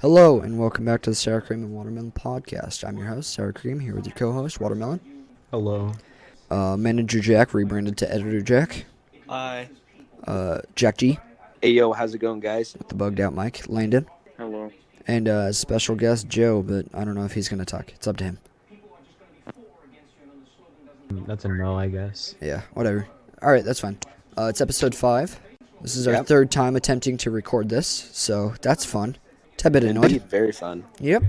Hello, and welcome back to the Sour Cream and Watermelon podcast. I'm your host, Sour Cream, here with your co-host, Watermelon. Hello. Manager Jack, rebranded to Editor Jack. Hi. Jack G, Hey, yo, how's it going, guys? with the bugged out mic, Landon. Hello. And special guest, Joe, but I don't know if he's going to talk. It's up to him. That's a no, I guess. Yeah, whatever. Alright, that's fine. It's episode 5. This is our Yep. third time attempting to record this, so that's fun. Tad bit annoyed. Indeed, very fun. Yep.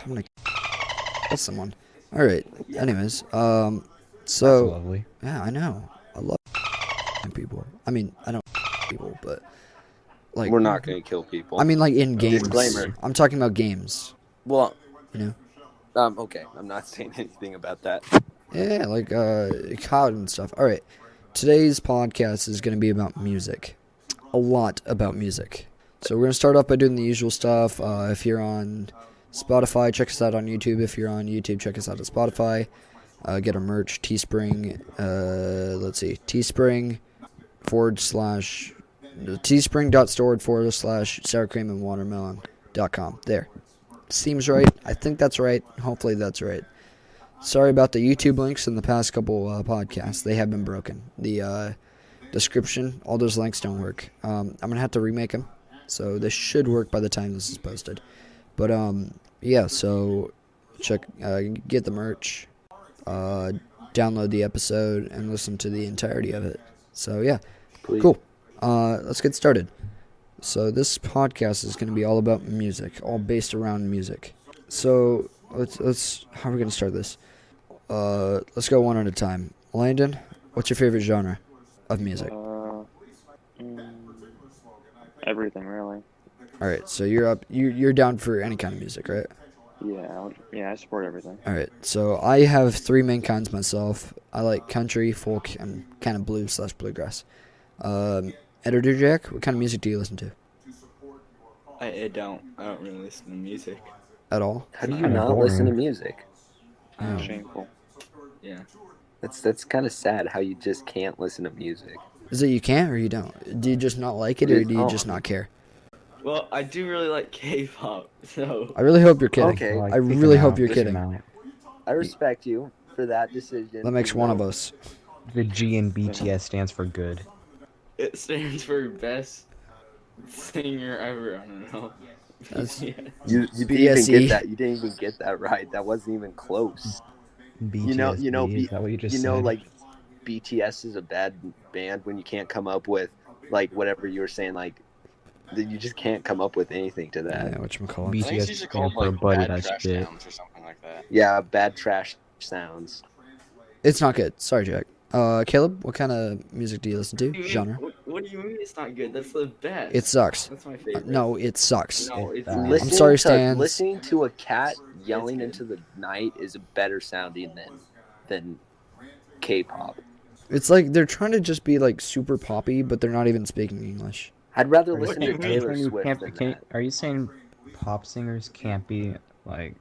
I'm going to kill someone. Alright, anyways, That's so... lovely. Yeah, I know. I love people. I mean, I don't people, but like We're not going to kill people. I mean, like in games. Disclaimer. I'm talking about games. well, You know? okay. I'm not saying anything about that. Yeah, like COD and stuff. All right. Today's podcast is going to be about music. A lot about music. So we're going to start off by doing the usual stuff. If you're on Spotify, check us out on YouTube. If you're on YouTube, check us out on Spotify. Get our merch, Teespring. Let's see, Teespring teespring.store/sourcreamandwatermelon.com. There. Seems right. I think that's right. Hopefully that's right. Sorry about the YouTube links in the past couple podcasts. They have been broken. The description, all those links don't work. I'm going to have to remake them. So this should work by the time this is posted. But yeah, so check, get the merch, download the episode, and listen to the entirety of it. So yeah, Please. cool. Let's get started. So this podcast is going to be all about music, all based around music. So let's how are we going to start this? Let's go one at a time. Landon, what's your favorite genre of music? Everything really. All right, so you're down for any kind of music, right? Yeah, I support everything. All right, so I have 3 main kinds myself. I like country, folk, and kind of blues/bluegrass. Editor Jack, what kind of music do you listen to? I don't really listen to music. At all? How do you Kinda not listen to boring. music? Oh. Shameful. Yeah. That's kind of sad how you just can't listen to music. Is it you can't or you don't? Do you just not like it, or do you Oh. just not care? Well, I do really like K-pop, so I really hope you're kidding. Okay. I really hope you're Kick 'em kidding. out. I respect you for that decision. That makes one of us. The G in BTS stands for good. it stands for best singer ever. I don't know. That's- Yeah. You didn't BSE. even get that. You didn't even get that right. That wasn't even close. BTS. Is that what you just said? like BTS is a bad band when you can't come up with like whatever you were saying. Like that you just can't come up with anything to that. Yeah, whatchamacallit. BTS I think you should call stands it for like buddy, bad that's trash shit. sounds or something like that. Yeah, bad trash sounds. It's not good. Sorry, Jack. Caleb, what kind of music do you listen to? What do you mean- Genre? What do you mean it's not good? That's the best. It sucks. That's my favorite. No, it sucks. No, it's I'm not. sorry, Stans. Listening to a cat yelling good. into the night is better sounding than K-pop. It's like they're trying to just be like super poppy, but they're not even speaking English. I'd rather Are you listen saying- to are you Taylor saying you Swift can't- than can- that. Are you saying pop singers can't be like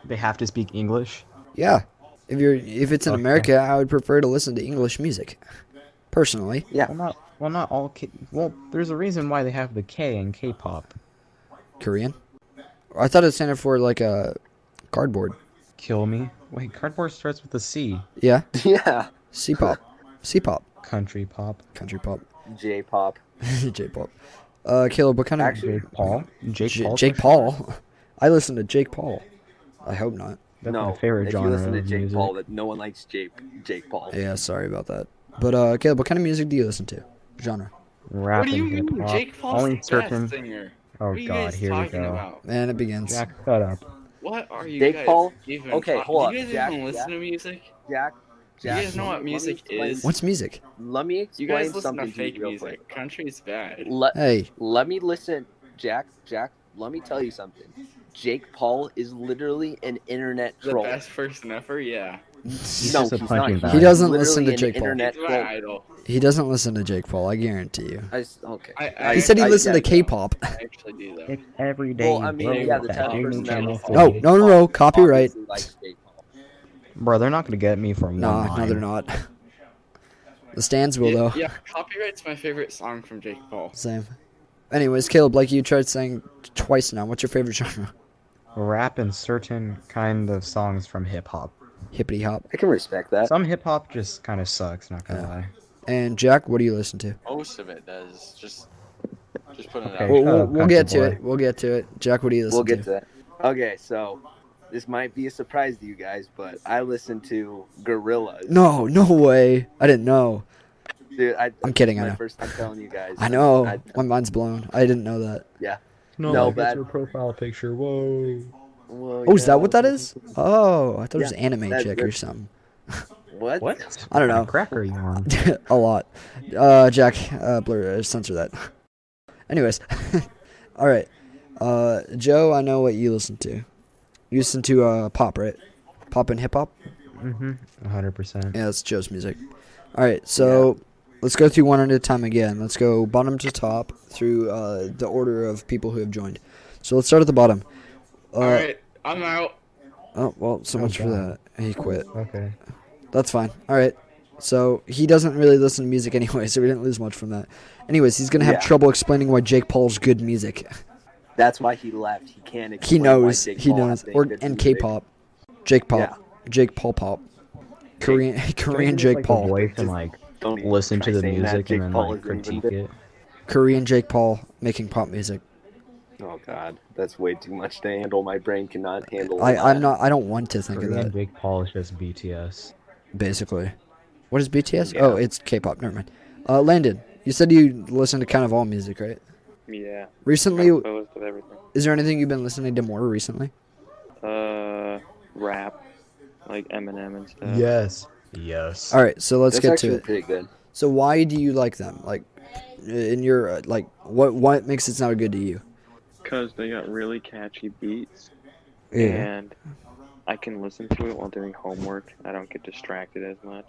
they have to speak English? Yeah, if it's in Okay. America, I would prefer to listen to English music, personally. Yeah, Well, not all. Well, there's a reason why they have the K in K-pop. Korean. I thought it standed for like a cardboard. Kill me. Wait, cardboard starts with a C. Yeah, yeah. C-pop, C-pop, Country pop. country pop, J-pop. J-pop. Caleb, what kind of Actually, Jake Paul. Jake Paul? I listen to Jake Paul. I hope not. That's no, my favorite if genre you listen to of Jake music. Paul, that no one likes Jake Paul. Yeah, sorry about that. But Caleb, what kind of music do you listen to? Genre. Rap What do you and mean? hip hop. Jake Paul's Only the certain. best singer. Oh What are you God, guys here we talking go. about? And it begins. Jack, shut up. What are you Jake guys Paul? even Okay, talking- hold Do you up. guys Jack, even listen Jack. to music? Jack. Do you guys know what let me music explain- is? What's music? Let me You explain guys listen something to to you fake real music. quick. Country's bad. Hey, Let me listen, Jack. Let me tell you something. Jake Paul is literally an internet The troll. best person ever, yeah. He's No, just a he's punching not. bag. He doesn't Literally listen to an Jake Paul. internet He's my troll. idol. He doesn't listen to Jake Paul. I guarantee you. Okay. I He said he actually listened to do. K-pop. I actually do though. It's every day. Well, I mean, bro, yeah, the that type of Disney person that Channel listens to for No, you. Jake no, Paul no, copyright. obviously likes Jake Paul. Bro, they're not gonna get me from Nah, no, they're not. The stands will though. Yeah, Copyright's my favorite song from Jake Paul. Same. Anyways, Caleb, like you tried saying twice now, what's your favorite genre? Rap and certain kind of songs from hip hop. Hippity hop. I can respect that. Some hip hop just kind of sucks, not gonna Yeah. lie. And Jack, what do you listen to? Most of it does. Just putting it Okay. out. We'll, shut we'll, up, we'll get country to boy. it. We'll get to it. Jack, what do you listen We'll get to? to that. Okay, so this might be a surprise to you guys, but I listen to Gorillaz. No way. I didn't know. Dude, I'm kidding, this I is know. my first time telling you guys. I know. I- My mind's blown. I didn't know that. No, like, but- it's your profile picture. Whoa. Well, Oh, is yeah, that what that is? Oh, I thought it was Yeah, anime that- chick or that's- something. What? What? I don't What kind know. of crack are you on? A lot. Jack, blur, censor that. Anyways, all right. Joe, I know what you listen to. You listen to pop, right? Pop and hip hop. 100%. Yeah, that's Joe's music. All right, so let's go through one at a time again. Let's go bottom to top through the order of people who have joined. So let's start at the bottom. All right, I'm out. Oh well, so Oh, much for God. that. He quit. Okay. That's fine. All right. So he doesn't really listen to music anyway, so we didn't lose much from that. Anyways, he's gonna have Yeah. trouble explaining why Jake Paul's good music. That's why he left. He can't He explain knows. why Jake He Paul knows. has Or good and music. K-pop, Jake Paul, Yeah. Jake Paul pop, Korean Korean Don't you just, Jake like, Paul, Voice and like Don't even listen try to the saying that. music Jake and then Paul like isn't even critique good. it. Korean Jake Paul making pop music. Oh God, that's way too much to handle. My brain cannot handle. I'm not. I don't want to think of Korean that. Jake Paul is just BTS. Basically, what is BTS? Yeah. Oh, it's K-pop. Never mind. Landon, you said you listen to kind of all music, right? Yeah. Recently, I listen to everything. is there anything you've been listening to more recently? Rap, like Eminem and stuff. Yes. Yes. All right, so let's That's get actually to it. pretty good. So why do you like them? Like, in your like, what makes it sound good to you? Because they got really catchy beats, Yeah. and I can listen to it while doing homework. I don't get distracted as much.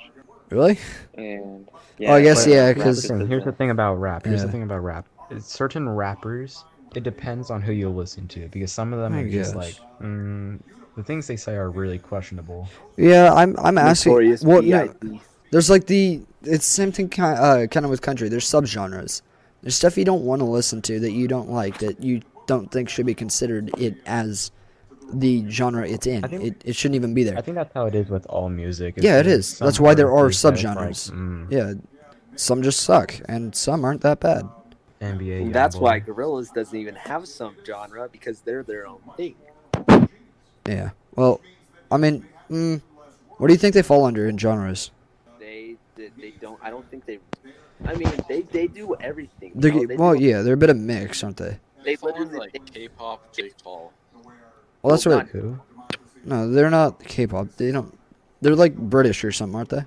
Really? And Oh, I guess, but yeah, rap 'cause- is Here's the thing about rap. Here's Yeah. the thing about rap. It's certain rappers, it depends on who you listen to because some of them I are just guess. like, the things they say are really questionable. Yeah, I'm asking. Notorious Well, no, B.I.G.. there's like it's the same thing kind of with country. There's subgenres. There's stuff you don't want to listen to that you don't like that you don't think should be considered it as the genre it's in. I think- It shouldn't even be there. I think that's how it is with all music. Yeah, it there's is. That's some why there are artists that it's like, subgenres. Yeah, some just suck and some aren't that bad. NBA. And that's Youngboy. why Gorillaz doesn't even have some genre because they're their own thing. Yeah. Well, I mean, what do you think they fall under in genres? They don't. I don't think they. I mean, they do everything. you They're, know? They well, do, yeah, they're a bit of mix, aren't they? They Fall under, literally. like K-pop, Jake Paul. Well, that's Well, what. Who? No, they're not K-pop. They don't. They're like British or something, aren't they?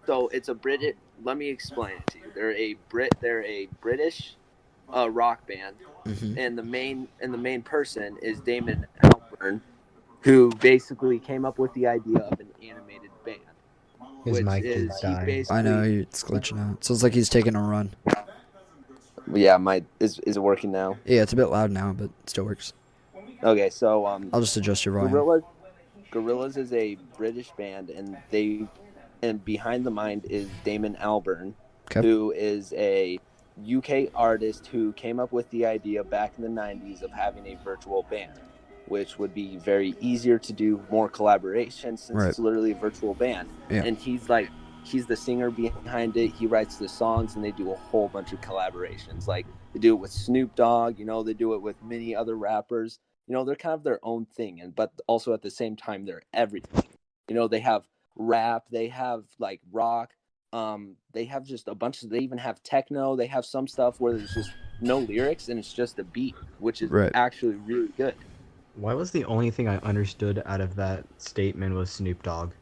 So it's a British. Let me explain it to you. They're a British rock band, Hmm. and the main person is Damon Albarn, who basically came up with the idea of an animated band. His which mic is is he dying. basically. I know it's glitching out. Sounds like he's taking a run. Yeah, is it working now? Yeah, it's a bit loud now, but it still works. Okay, so I'll just adjust your volume. Gorillaz is a British band, and behind the mind is Damon Albarn, Okay. who is a UK artist who came up with the idea back in the 90s of having a virtual band, which would be very easier to do more collaboration since Right. it's literally a virtual band. Yeah. And he's the singer behind it. He writes the songs, and they do a whole bunch of collaborations. Like they do it with Snoop Dogg, they do it with many other rappers. They're kind of their own thing, but also at the same time they're everything. They have rap, they have like rock, they have just a bunch of. They even have techno. They have some stuff where there's just no lyrics and it's just a beat, which is Right. actually really good. Why was the only thing I understood out of that statement was Snoop Dogg?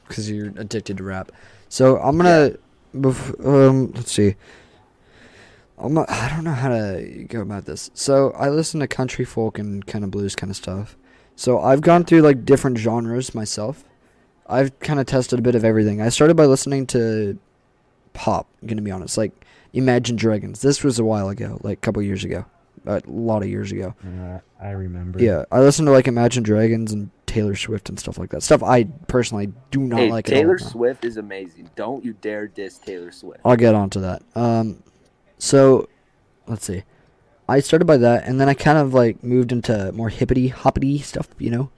Because you're addicted to rap. So I'm gonna, let's see. I don't know how to go about this. So I listen to country, folk, and kind of blues kind of stuff. So I've gone through like different genres myself. I've kind of tested a bit of everything. I started by listening to pop. I'm gonna be honest, like Imagine Dragons. This was a while ago, like a couple years ago, a lot of years ago. I remember. Yeah, I listened to like Imagine Dragons and Taylor Swift and stuff like that. Stuff I personally do not Hey, like Taylor at all. Swift is amazing. Don't you dare diss Taylor Swift. I'll get onto that. So let's see. I started by that, and then I kind of like moved into more hippity hoppity stuff, you know.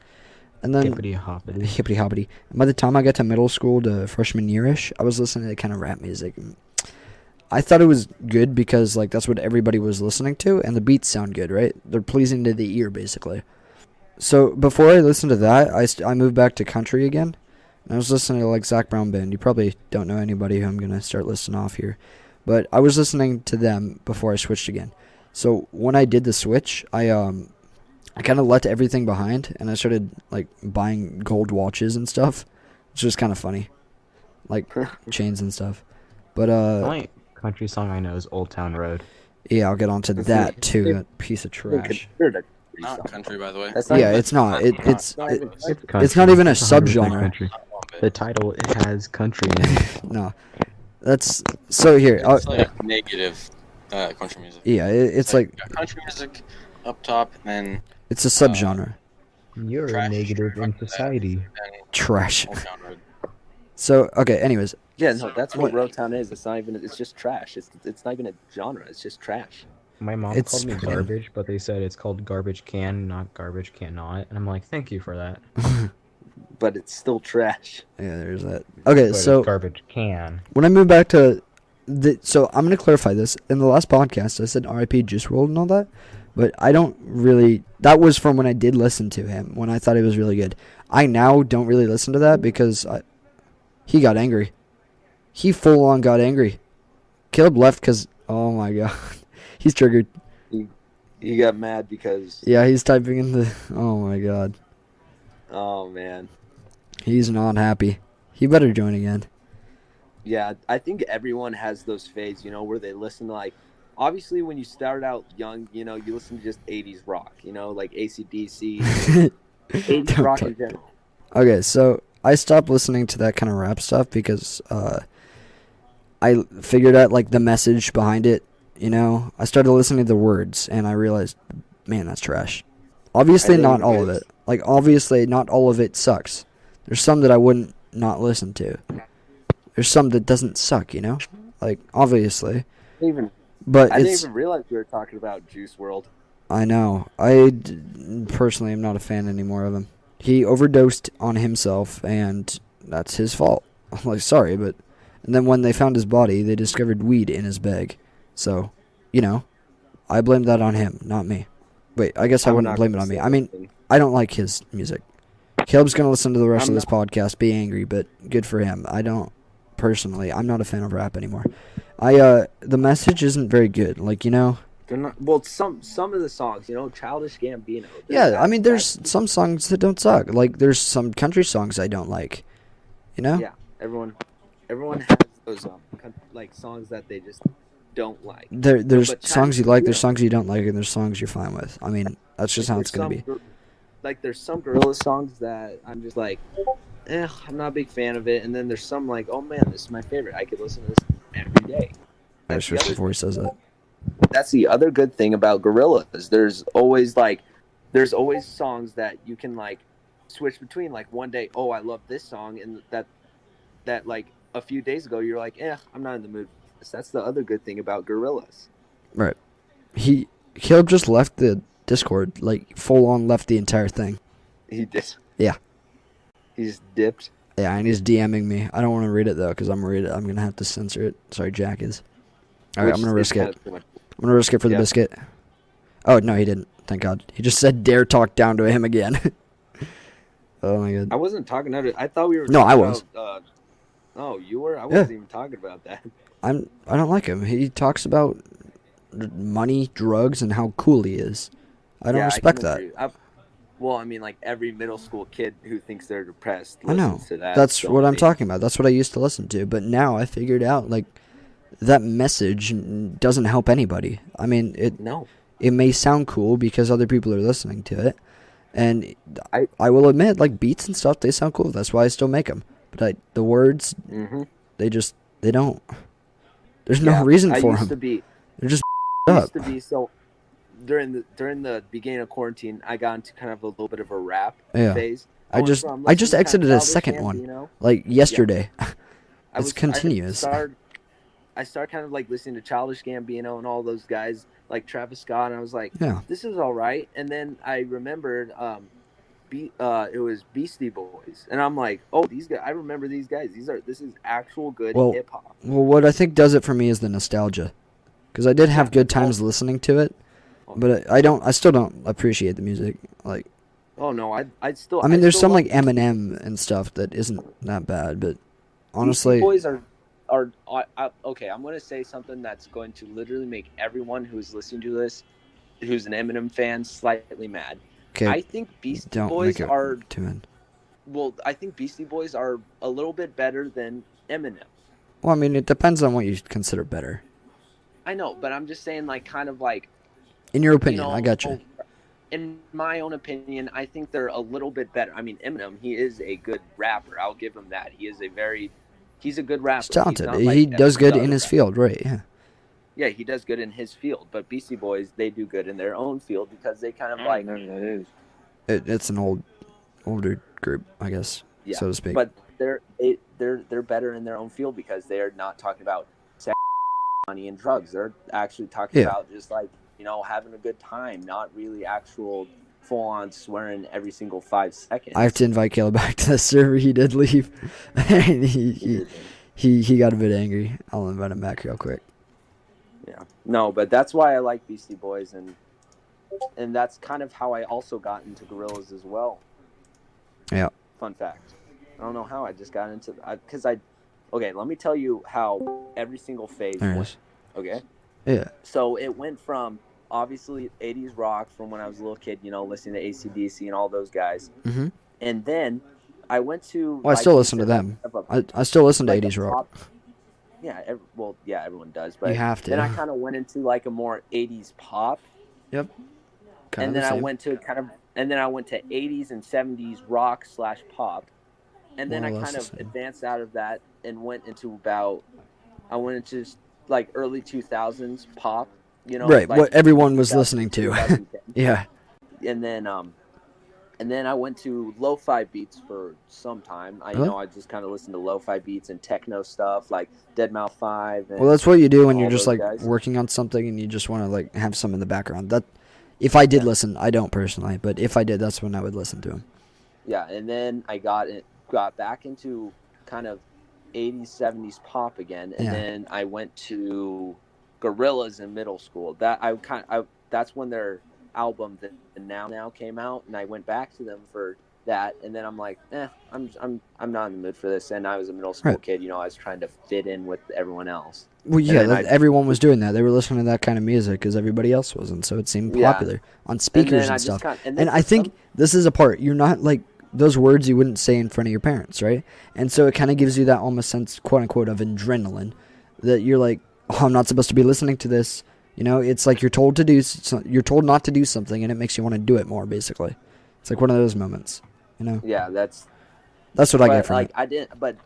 And then Hippity hoppity. hippity hoppity. And by the time I got to middle school to freshman yearish, I was listening to kind of rap music. I thought it was good because like that's what everybody was listening to, and the beats sound good, right? They're pleasing to the ear, basically. So before I listened to that, I moved back to country again, and I was listening to like Zach Brown Band. You probably don't know anybody who I'm gonna start listing off here, but I was listening to them before I switched again. So when I did the switch, I kind of left everything behind, and I started like buying gold watches and stuff, which was kind of funny, like chains and stuff. But The only country song I know is Old Town Road. yeah, I'll get onto that too. That piece of trash. Not country, by the way. That's not Yeah, even- it's not. It's not even It's It's not even a 100% subgenre. country. But The title it has country in it. No, that's so here. it's like negative country music. Yeah, it's like got country music up top, and then it's a subgenre. You're Trash negative right in after that. society. then Trash. Old Town Road. So okay. Anyways, Yeah, no, that's what Roadtown is. It's not even. It's just trash. It's not even a genre. It's just trash. My mom It's called me plain. garbage, but they said it's called garbage can, not garbage cannot. And I'm like, thank you for that. But it's still trash. yeah, there's that. Okay, But so it's garbage can. when I moved back to so I'm gonna clarify this. In the last podcast, I said R.I.P. Juice WRLD and all that, but I don't really. That was from when I did listen to him when I thought it was really good. I now don't really listen to that because he got angry. He full on got angry. Caleb left because oh my god, he's triggered. He got mad because Yeah, he's typing in the. Oh my god, oh man. he's not happy. He better join again. Yeah, I think everyone has those phases, you know, where they listen to like obviously when you start out young, you know, you listen to just 80s rock, you know, like AC/DC, 80s Don't rock talk- in general. Okay, so I stopped listening to that kind of rap stuff because I figured out like the message behind it. You know, I started listening to the words and I realized, man, that's trash. Obviously, I think not all of it's- it. Like, obviously, not all of it sucks. There's some that I wouldn't not listen to. There's some that doesn't suck. You know, like obviously, Even but I didn't it's. even realize we were talking about Juice WRLD. I know. Personally am not a fan anymore of him. He overdosed on himself, and that's his fault. I'm like, sorry, but... And then when they found his body, they discovered weed in his bag. So, you know, I blame that on him, not me. Wait, I guess I I'm wouldn't not blame it gonna on me. say I mean, anything. I don't like his music. Caleb's going to listen to the rest I'm of this podcast, be angry, but good for him. I don't... Personally, I'm not a fan of rap anymore. The message isn't very good. Like, you know... They're not, well, some of the songs, you know, Childish Gambino. Yeah, I mean, there's some songs that don't suck. Like, there's some country songs I don't like. You know? Yeah, everyone has those like songs that they just don't like. There's but songs you Childish like, there's Gambino- songs you don't like, and there's songs you're fine with. I mean, that's just how it's gonna be. Like there's some Gorilla songs that I'm just like, I'm not a big fan of it, and then there's some like, oh man, this is my favorite. I could listen to this every day. I That's switched the before he says that. That's the other good thing about Gorillaz. There's always songs that you can like switch between. Like one day, oh, I love this song, and that like a few days ago you're like, I'm not in the mood for this. That's the other good thing about Gorillaz. Right. Caleb just left the Discord, like full on left the entire thing. He did. Yeah. He just dipped. Yeah, and he's DMing me. I don't want to read it though, because I'm gonna have to censor it. Sorry, Jack is. All right, I'm which gonna is risk kind it. of too much. I'm gonna risk it for the Yeah. biscuit. Oh no, he didn't. Thank God. He just said dare talk down to him again. Oh my God. I wasn't talking about it. I thought we were. No, talking I was. About, oh, you were. I wasn't even talking about that. I don't like him. He talks about money, drugs, and how cool he is. I don't Yeah, respect can that. agree. Well, I mean, like every middle school kid who thinks they're depressed I know. listens to that. That's so what I'm they- talking about. That's what I used to listen to. But now I figured out like that message doesn't help anybody. I mean, No, it may sound cool because other people are listening to it, and I- I will admit like beats and stuff they sound cool. That's why I still make them. But the words mm-hmm. they don't. There's no reason for I used to them. be. They're just I up. used to be so. During the beginning of quarantine, I got into kind of a little bit of a rap Yeah. phase. I went just from I just listening to exited a Childish second one Gambino. like yesterday. I It's continuous. I started kind of like listening to Childish Gambino and all those guys like Travis Scott, and I was like, Yeah. this is all right. And then I remembered it was Beastie Boys, and I'm like, oh, these guys, I remember these guys. This is actual good Well, hip hop. Well, what I think does it for me is the nostalgia, because I did have good times listening to it, but I still don't appreciate the music. Like, Oh no, I there's still some love like Eminem and stuff that isn't that bad, but honestly, Beastie Boys are okay. I'm going to say something that's going to literally make everyone who's listening to this, who's an Eminem fan, slightly mad. okay, I think Beastie don't Boys make it are too mad. well. I think Beastie Boys are a little bit better than Eminem. Well, I mean, it depends on what you consider better. I know, but I'm just saying, like, kind of like, In your you opinion, know, I got you. in my own opinion, I think they're a little bit better. I mean, Eminem, he is a good rapper. I'll give him that. He's a good rapper. He's talented. not like He does every good other in his rapper. field, right? Yeah. Yeah, he does good in his field. But Beastie Boys, they do good in their own field because they kind of I like, don't know who that is. It's an older group, I guess, yeah. so to speak. But they're better in their own field because they're not talking about sex, money, and drugs. They're actually talking Yeah. about just like, you know, having a good time, not really actual full-on swearing every single 5 seconds. I have to invite Caleb back to the server. He did leave. And he got a bit angry. I'll invite him back real quick. Yeah. No, but that's why I like Beastie Boys, and that's kind of how I also got into Gorillaz as well. Yeah. Fun fact. I don't know how I just got into because okay, let me tell you how every single phase There it went. is. Okay. Yeah. So it went from obviously 80s rock from when I was a little kid, you know, listening to AC/DC and all those guys. Mhm. And then I went to. Well, I like still you listen to said, them. like I still listen to like a 80s rock. pop- Yeah, yeah, everyone does, but You have to. then I kind of went into like a more 80s pop, Yep. and then I went to and then I went to 80s and 70s rock / pop, and then More I or less kind the of same. advanced out of that and went into like early 2000s pop, you know, Right, like what everyone was 2000, listening to. 2010. Yeah. And then I went to lo-fi beats for some time. Huh? I just kind of listened to lo-fi beats and techno stuff like Deadmau 5. And Well, that's what you do when all you're just those like guys. working on something and you just want to like have some in the background. That if I did listen, I don't personally, but if I did, that's when I would listen to him. Yeah, and then I got back into kind of 80s, 70s pop again, and Yeah. then I went to Gorillaz in middle school. That's when their album the Now came out, and I went back to them for that, and then I'm like, I'm not in the mood for this. And I was a middle school Right. kid, you know, I was trying to fit in with everyone else. Well, yeah, then everyone was doing that. They were listening to that kind of music because everybody else wasn't, so it seemed Yeah. popular on speakers then I and just stuff. and And I think this is a part. You're not like those words you wouldn't say in front of your parents, right? And so it kind of gives you that almost sense, quote unquote, of adrenaline that you're like, oh, I'm not supposed to be listening to this. You know, it's like you're told not to do something, and it makes you want to do it more. Basically, it's like one of those moments. You know, yeah, that's that's what I but get from like it. I didn't, but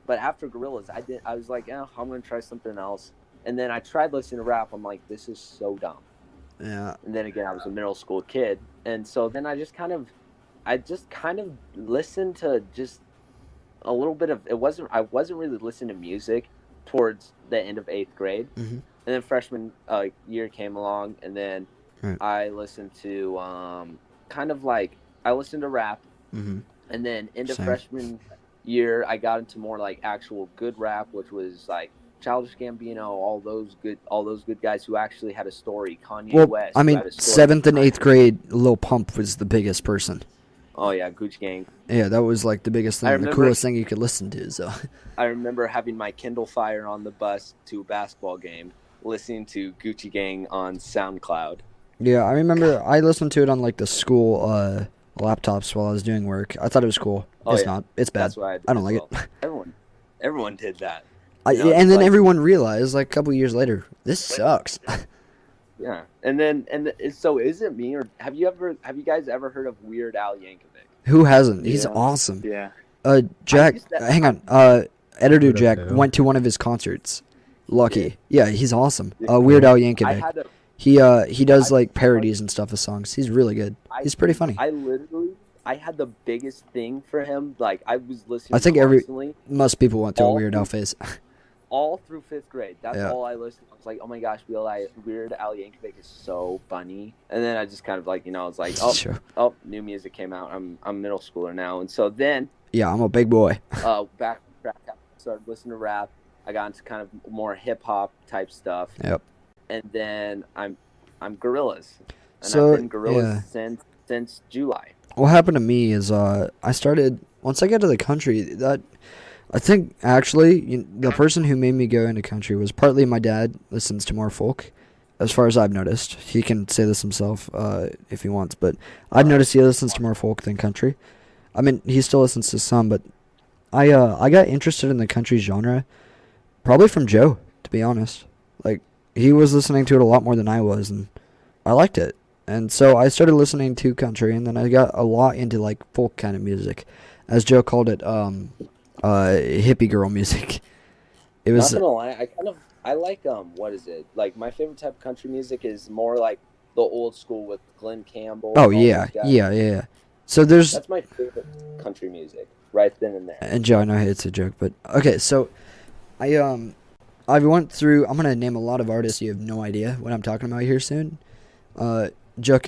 after Gorillaz, I was like, I'm gonna try something else. And then I tried listening to rap. I'm like, this is so dumb. Yeah, And then again, I was a middle school kid, and so then I just kind of listened to just a little bit of it. I wasn't really listening to music towards the end of 8th grade, Mhm. and then freshman year came along, and then Right. I listened to I listened to rap, hmm and then into Same. freshman year, I got into more like actual good rap, which was like Childish Gambino, all those good guys who actually had a story. Kanye Well, West. I who mean, had a story 7th and behind 8th it. grade, Lil Pump was the biggest person. Oh yeah, Gucci Gang. Yeah, that was like the biggest I thing, the remember- coolest thing you could listen to. So, I remember having my Kindle Fire on the bus to a basketball game, listening to Gucci Gang on SoundCloud. yeah, I remember I listened to it on like the school laptops while I was doing work. I thought it was cool. Oh, It's yeah. not. It's bad. That's why I don't like it. Everyone did that. I, You know, and it's then like- everyone realized, like a couple years later, this sucks. Yeah, so is it me or have you guys ever heard of Weird Al Yankovic? Who hasn't? He's Yeah. awesome. Yeah. Jack, used to- hang on. Editor Heard of Jack who? went to one of his concerts. Lucky. Yeah, he's awesome. Yeah. Weird Al I Yankovic. had a He does like parodies and stuff of songs. He's really good. He's pretty funny. I had the biggest thing for him. Like I was listening. I think every- constantly. Most people went through a all Weird Al through- phase. all through 5th grade. That's Yeah. all I listened to. I was like, oh my gosh, Weird Al Yankovic is so funny. And then I just kind of like, I was like, Sure. new music came out. I'm middle schooler now. And so then Yeah, I'm a big boy. back started listening to rap. I got into kind of more hip hop type stuff. Yep. And then I'm Gorillaz. And So, I've been Gorillaz yeah. since July. What happened to me is I started once I got to the country. That I think actually the person who made me go into country was partly my dad. Listens to more folk, as far as I've noticed. He can say this himself if he wants, but I've noticed he listens to more folk than country. I mean, he still listens to some, but I got interested in the country genre probably from Joe, to be honest. Like he was listening to it a lot more than I was, and I liked it. And so I started listening to country, and then I got a lot into like folk kind of music, as Joe called it, hippie girl music. It was Not gonna lie, I like what is it? Like my favorite type of country music is more like the old school with Glenn Campbell. oh and all yeah, those guys. yeah. So there's That's my favorite country music, right then and there. and Joe, I know it's a joke, but okay. So I went through. I'm gonna name a lot of artists. You have no idea what I'm talking about here soon. Joe,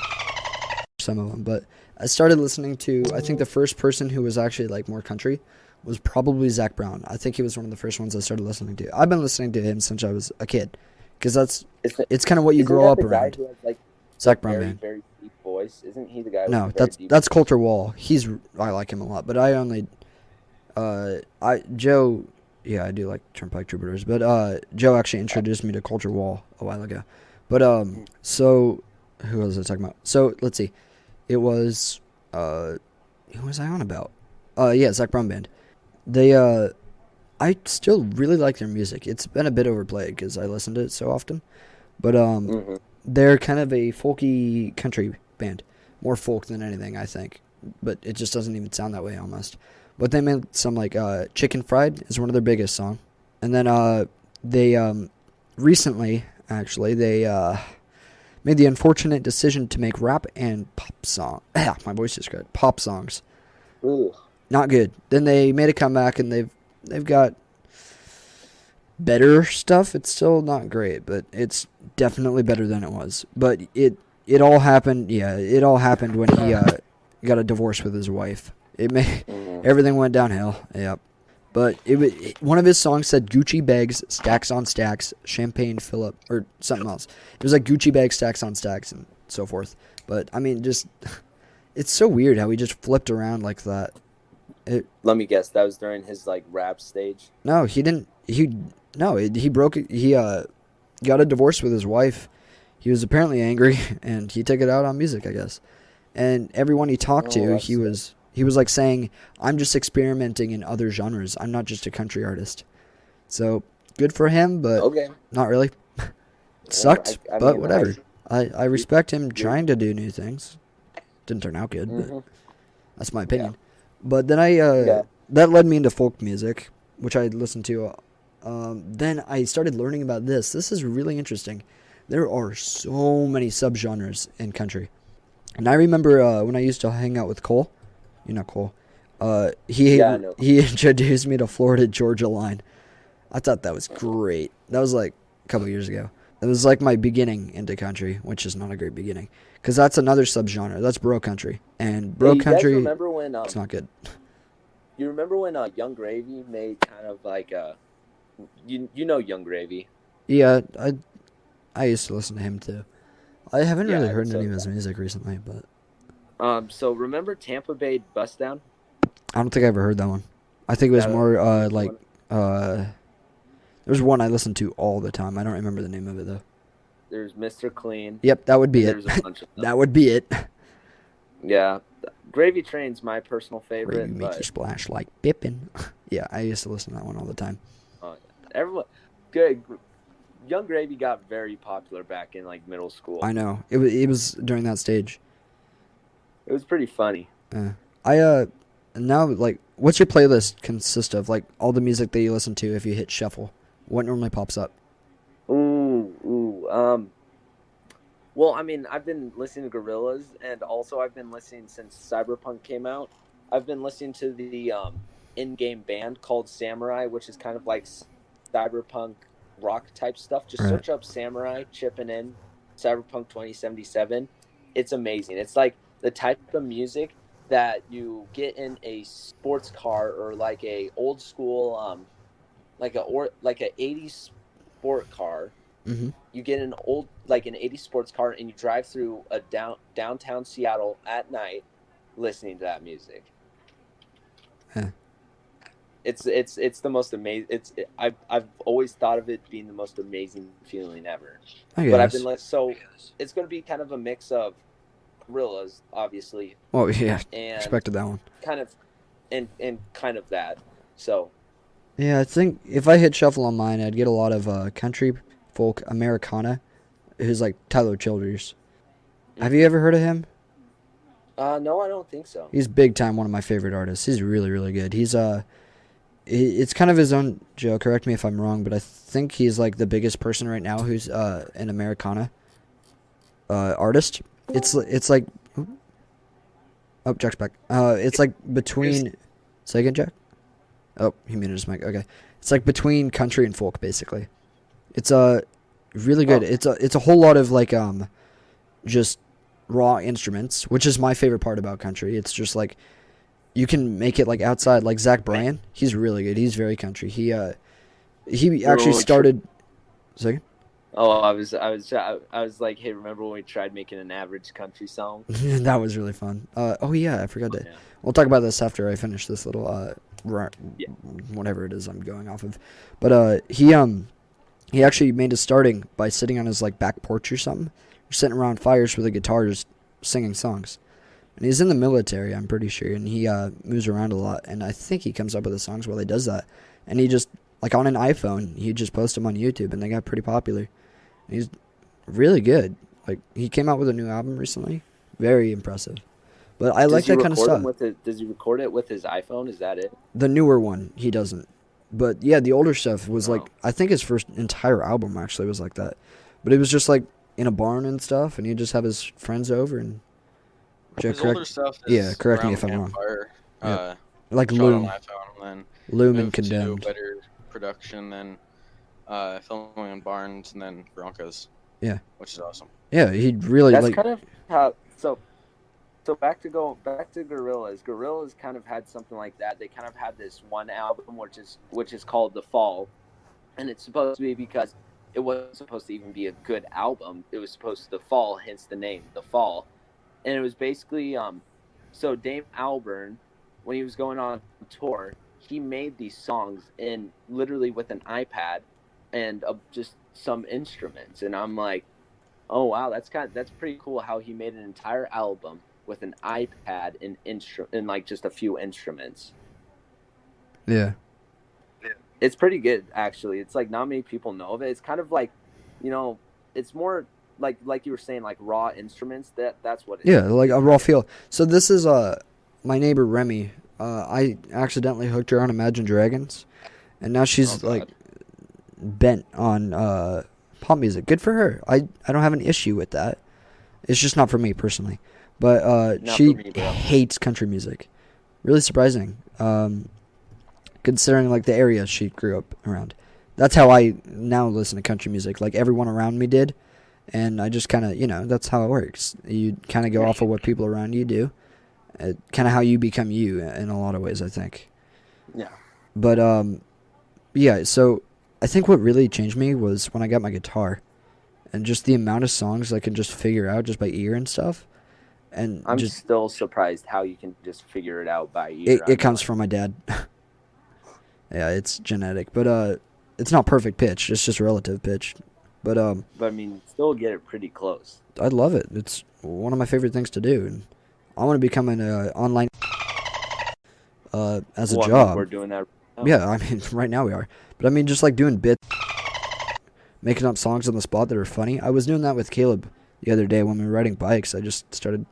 some of them, but I started listening to. I think the first person who was actually like more country was probably Zach Brown. I think he was one of the first ones I started listening to. I've been listening to him since I was a kid, because it's kind of what you Isn't grow that up the guy around. who has, like, Zach Brown, very, man. very deep voice? Isn't he the guy? No, with the very that's deep that's Coulter Wall. I like him a lot, but I only Joe. Yeah, I do like Turnpike Troubadours, but Joe actually introduced me to Coulter Wall a while ago. But so who was I talking about? So let's see, it was who was I on about? Yeah, Zach Brown Band. They I still really like their music. It's been a bit overplayed because I listen to it so often, but they're kind of a folky country band, more folk than anything, I think. But it just doesn't even sound that way almost. But they made some like Chicken Fried is one of their biggest songs, and then they recently actually they made the unfortunate decision to make rap and pop song. My voice is good. Pop songs, Ooh. not good. Then they made a comeback and they've got better stuff. It's still not great, but it's definitely better than it was. But it all happened. Yeah, it all happened when he got a divorce with his wife. Everything went downhill. Yep. But one of his songs said Gucci bags, stacks on stacks, champagne Philip, or something else. It was like Gucci bags, stacks on stacks, and so forth. But I mean, just it's so weird how he just flipped around like that. Let me guess. That was during his like rap stage. No, he didn't. He broke. He got a divorce with his wife. He was apparently angry, and he took it out on music, I guess. And everyone he talked to, he was like saying, "I'm just experimenting in other genres. I'm not just a country artist." So good for him, but Okay. not really. It sucked, I but mean, whatever. I respect him trying to do new things. Didn't turn out good, but that's my opinion. But then that led me into folk music, which I listened to. Then I started learning about this. This is really interesting. There are so many subgenres in country. And I remember when I used to hang out with Cole. You know Cole. He introduced me to Florida Georgia Line. I thought that was great. That was like a couple years ago. It was like my beginning into country, which is not a great beginning. Because that's another subgenre. That's bro country. And bro country, you guys remember when, it's not good. You remember when Young Gravy made kind of like you know Young Gravy? Yeah, I used to listen to him too. I haven't really heard so any of his music recently, but so remember Tampa Bay Bust Down? I don't think I ever heard that one. I think it was more there was one I listened to all the time. I don't remember the name of it though. There's Mr. Clean. Yep, that would be There's it. a bunch of them. That would be it. Yeah, Gravy Train's my personal favorite. Gravy make you splash like Pippin. Yeah, I used to listen to that one all the time. Everyone, good. Young Gravy got very popular back in like middle school. I know. It was during that stage. It was pretty funny. Now like what's your playlist consist of? Like all the music that you listen to if you hit shuffle. What normally pops up? Well, I mean, I've been listening to Gorillaz, and also I've been listening since Cyberpunk came out. I've been listening to the in-game band called Samurai, which is kind of like cyberpunk rock type stuff, just Right. search up Samurai Chipping In Cyberpunk 2077. It's amazing. It's like the type of music that you get in a sports car or like a old school like a 80s sport car. Mm-hmm. You get an old like an 80s sports car and you drive through a downtown Seattle at night listening to that music. Yeah. It's the most amazing. I've always thought of it being the most amazing feeling ever. I guess. But I've been so it's going to be kind of a mix of Gorillaz, obviously, Oh yeah, and expected that one. kind of and kind of that. So Yeah, I think if I hit shuffle on mine, I'd get a lot of country, folk, Americana, who's like Tyler Childers. Have you ever heard of him? no, I don't think so. He's big time one of my favorite artists. He's really, really good. He's it's kind of his own Joe. Correct me if I'm wrong, but I think he's like the biggest person right now who's an Americana artist. It's like, oh, Jack's back. It's like between. Say again, Jack. Oh, he muted his mic. Okay, it's like between country and folk, basically. It's really good. Oh. It's a whole lot of like just raw instruments, which is my favorite part about country. It's just like you can make it like outside. Like Zach Bryan, he's really good. He's very country. He actually started. Say again? Oh, I was like, hey, remember when we tried making an average country song? That was really fun. Oh yeah, I forgot to. Yeah. We'll talk about this after I finish this little Yeah. whatever it is I'm going off of. But he actually made his starting by sitting on his like back porch or something, or sitting around fires with a guitar just singing songs. And he's in the military, I'm pretty sure, and he moves around a lot. And I think he comes up with the songs while he does that. And he just like on an iPhone, he just posts them on YouTube, and they got pretty popular. And he's really good. Like he came out with a new album recently, very impressive. But I like that kind of stuff. Does he record it with his iPhone? Is that it? The newer one, he doesn't. But yeah, the older stuff was like, I think his first entire album actually was like that. But it was just like in a barn and stuff, and he'd just have his friends over and. His older stuff is Yeah, correct me around if I'm wrong. Campfire, Yep. Like shot Loom, on iPhone, and then Loom and moved to Condemned. better production, then filming in barns, and then Broncos. Yeah. Which is awesome. Yeah, he really That's like. kind of how. So back to Gorillaz. Gorillaz kind of had something like that. They kind of had this one album, which is called The Fall, and it's supposed to be because it wasn't supposed to even be a good album. It was supposed to fall, hence the name, The Fall, and it was basically so Dave Albarn, when he was going on tour, he made these songs in literally with an iPad and just some instruments, and I'm like, oh wow, that's pretty cool how he made an entire album with an iPad and like just a few instruments. Yeah. It's pretty good actually. It's like not many people know of it. It's kind of like, it's more like you were saying, like raw instruments. That's what it is. Yeah, like a raw feel. So this is my neighbor Remy. I accidentally hooked her on Imagine Dragons, and now she's like bent on pop music. Good for her. I don't have an issue with that. It's just not for me personally. But Not she for me, bro. hates country music. Really surprising. Considering like the area she grew up around. That's how I now listen to country music. Like everyone around me did. And I just kind of, that's how it works. You kind of go off of what people around you do. Kind of how you become you in a lot of ways, I think. Yeah. But, yeah, so I think what really changed me was when I got my guitar. And just the amount of songs I can just figure out just by ear and stuff. And I'm just still surprised how you can just figure it out by ear. it comes from my dad. Yeah, it's genetic. But it's not perfect pitch. It's just relative pitch. But I mean, still get it pretty close. I love it. It's one of my favorite things to do, and I want to become an online as a Well, I mean, job. we're doing that. Right now. Yeah, I mean, right now we are. But I mean, just like doing bits, making up songs on the spot that are funny. I was doing that with Caleb the other day when we were riding bikes. I just started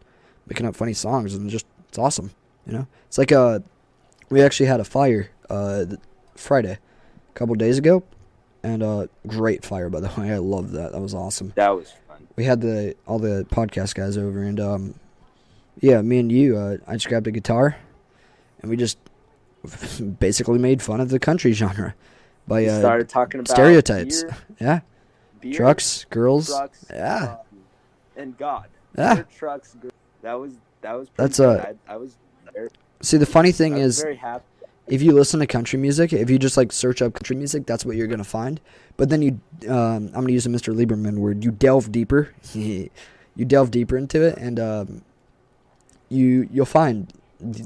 making up funny songs, and it's awesome. It's like we actually had a fire Friday, a couple days ago. And great fire, by the way. I love that. That was awesome. That was fun. We had all the podcast guys over, and yeah, me and you. I just grabbed a guitar, and we just basically made fun of the country genre. by We started talking about stereotypes. beer, Yeah, beer, trucks, girls. trucks, Yeah, and God. yeah. Beer, trucks, that was pretty That's good. I was See, the funny thing is, very happy. if you listen to country music, if you just like search up country music, that's what you're gonna find. But then I'm gonna use a Mr. Lieberman word. You delve deeper. You delve deeper into it, and you'll find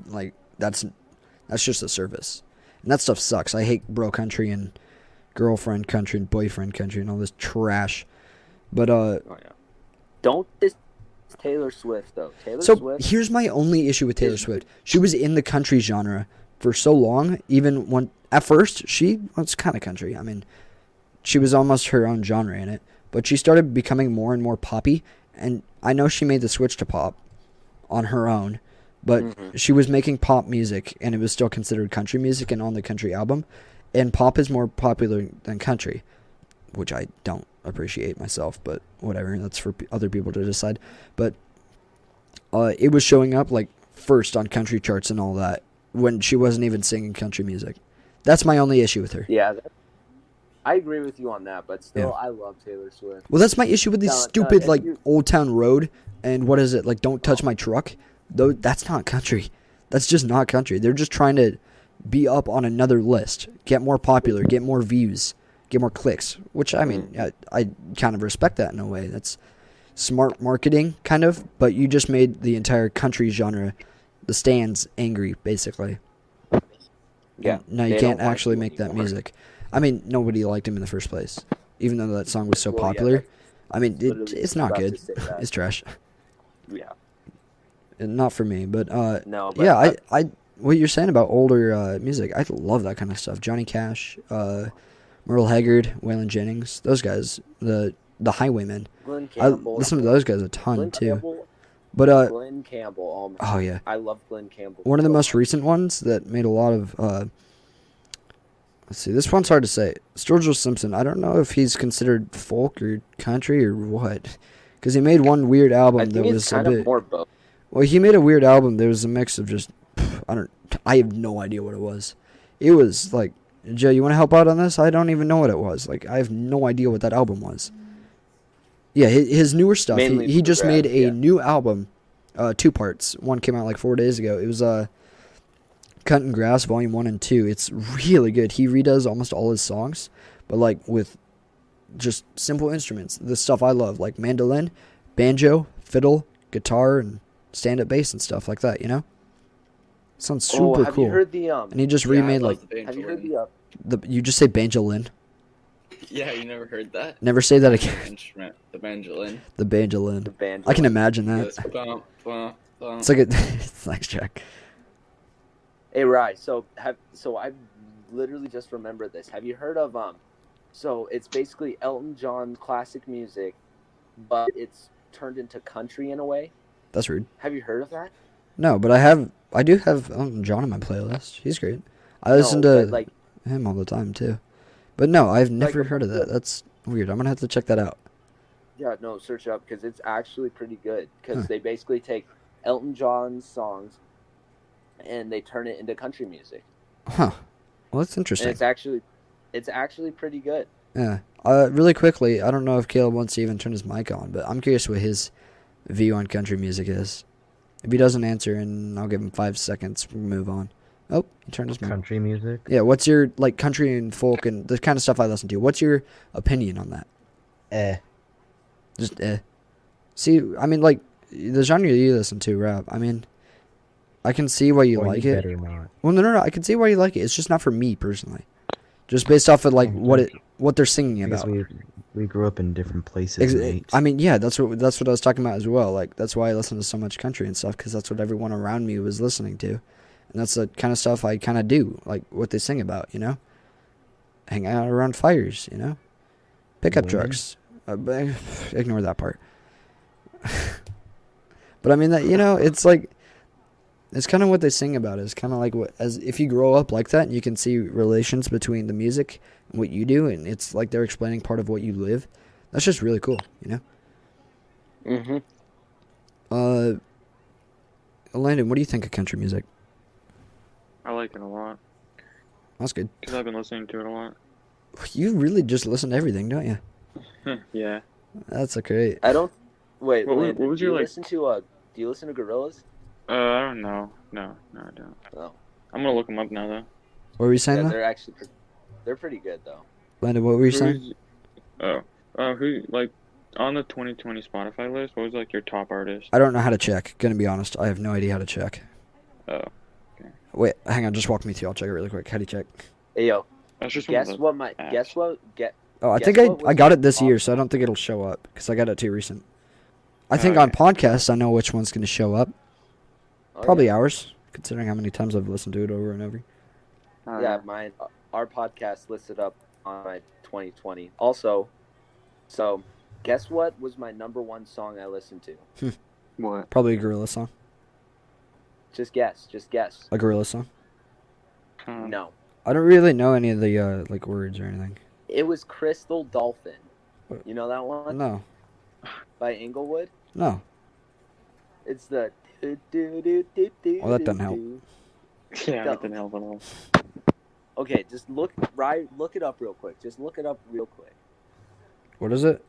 like that's just a surface, and that stuff sucks. I hate bro country and girlfriend country and boyfriend country and all this trash. But Oh yeah. Don't diss Taylor Swift though. Taylor so Swift. here's my only issue with Taylor Swift. She was in the country genre for so long, even when at first she was kind of country. I mean, she was almost her own genre in it, but she started becoming more and more poppy, and I know she made the switch to pop on her own, but she was making pop music, and it was still considered country music and on the country album, and pop is more popular than country, which I don't appreciate myself, but whatever, that's for other people to decide. But it was showing up like first on country charts and all that when she wasn't even singing country music. That's my only issue with her. Yeah, I agree with you on that, but still, Yeah. I love Taylor Swift. Well, that's my issue with these No, stupid if like you- Old Town Road and what is it, like Don't Touch My Truck. Though that's not country. That's just not country. They're just trying to be up on another list, get more popular, get more views, get more clicks. Which I mean, I kind of respect that in a way. That's smart marketing, kind of. But you just made the entire country genre, the stands, angry, basically. Yeah. Now you they can't don't like actually you make that anymore. music. I mean, nobody liked him in the first place, even though that song was so Well, yeah, popular. that's I mean, literally it's not about good. to say that. It's trash. Yeah. And not for me, but No. But yeah, I what you're saying about older music, I love that kind of stuff. Johnny Cash, Merle Haggard, Waylon Jennings, those guys, the Highwaymen. Glenn I Campbell. listen to those guys a ton Glenn too. Campbell. But Glenn Campbell. Oh, oh yeah, I love Glenn Campbell. one of the so most much. recent ones that made a lot of let's see, this one's hard to say. Sturgill Simpson. I don't know if he's considered folk or country or what, because he made one weird album I that think was it's a kind of bit. more both. Well, he made a weird album. There was a mix of just, I have no idea what it was. It was like, Joe, you want to help out on this? I don't even know what it was. Like, I have no idea what that album was. Yeah, his newer stuff. Mainly He just made a bluegrass, yeah. new album, 2 parts. One came out like 4 days ago. It was Cutting Grass Volume 1 and 2. It's really good. He redoes almost all his songs, but like with just simple instruments. The stuff I love, like mandolin, banjo, fiddle, guitar, and stand-up bass and stuff like that, you know? Sounds super have cool. you heard the And he just Yeah, I remade love like the Have you heard banjolin. you just say banjolin. Yeah, you never heard that? Never say that again. Instrument, the banjolin. The banjolin. the band? I can imagine that. Goes bump, bump, bump. It's like a thanks, Jack. Hey, Rye. So I literally just remembered this. Have you heard of So it's basically Elton John classic music, but it's turned into country in a way. That's rude. Have you heard of that? No, but I do have John on my playlist. He's great. I listen No, to but, like, him all the time too. But no, I've never Like, heard of that. That's weird. I'm gonna have to check that out. yeah, no, search it up because it's actually pretty good. Because Huh. they basically take Elton John's songs and they turn it into country music, Huh. Well, that's and interesting. it's actually pretty good. Yeah. Really quickly, I don't know if Caleb wants to even turn his mic on, but I'm curious what his view on country music is. If he doesn't answer, and I'll give him 5 seconds, we'll move on. Oh, he turned his mic. Country music. Yeah, what's your, like, country and folk and the kind of stuff I listen to? What's your opinion on that? Just, See, I mean, like, the genre you listen to, rap, I mean, I can see why you Or like you it. better not. Well, no, I can see why you like it. It's just not for me, personally. Just based off of, like, what they're singing Because about. we grew up in different places. Nate. I mean, yeah, that's what I was talking about as well. Like, that's why I listen to so much country and stuff, because that's what everyone around me was listening to, and that's the kind of stuff I kind of do, like what they sing about, you know, hang out around fires, you know, pickup Women. trucks. But ignore that part. But I mean that, you know, it's like, it's kind of what they sing about. It's kind of like what, as if you grow up like that, and you can see relations between the music and what you do, and it's like they're explaining part of what you live. That's just really cool, you know. Mm-hmm. Landon, what do you think of country music? I like it a lot That's good. because I've been listening to it a lot. You really just listen to everything, don't you? Yeah. That's great. I don't. Wait, What was- Landon, what was do your, you like- listen to Do you listen to Gorillaz? I don't know. No, I don't. Oh, I'm gonna look them up now though. What were you saying, yeah, though? they're actually they're pretty good though. Landon, what were you saying? Who's- who like on the 2020 Spotify list? What was like your top artist? I don't know how to check. Gonna be honest, I have no idea how to check. Oh, Wait, hang on, just walk me through. I'll check it really quick. How do you check? Hey yo, that's just guess one of what my apps. guess what get Oh, I Guess think what I was got my it this top- year, so I don't think it'll show up because I got it too recent. I think Oh, on okay. podcasts, I know which one's gonna show up. oh, Probably yeah. ours, considering how many times I've listened to it over and over. the. Yeah, mine. Our podcast listed up on my 2020. Also, so guess what was my number one song I listened to? What? Probably a gorilla song. Just guess. Just guess. A gorilla song. No, I don't really know any of the like words or anything. it was Crystal Dolphin. What? You know that one No, by Inglewood? no. It's the. Well, that doesn't help. Yeah, No. that didn't help at all. Okay, just look it up real quick. Just look it up real quick. What is it?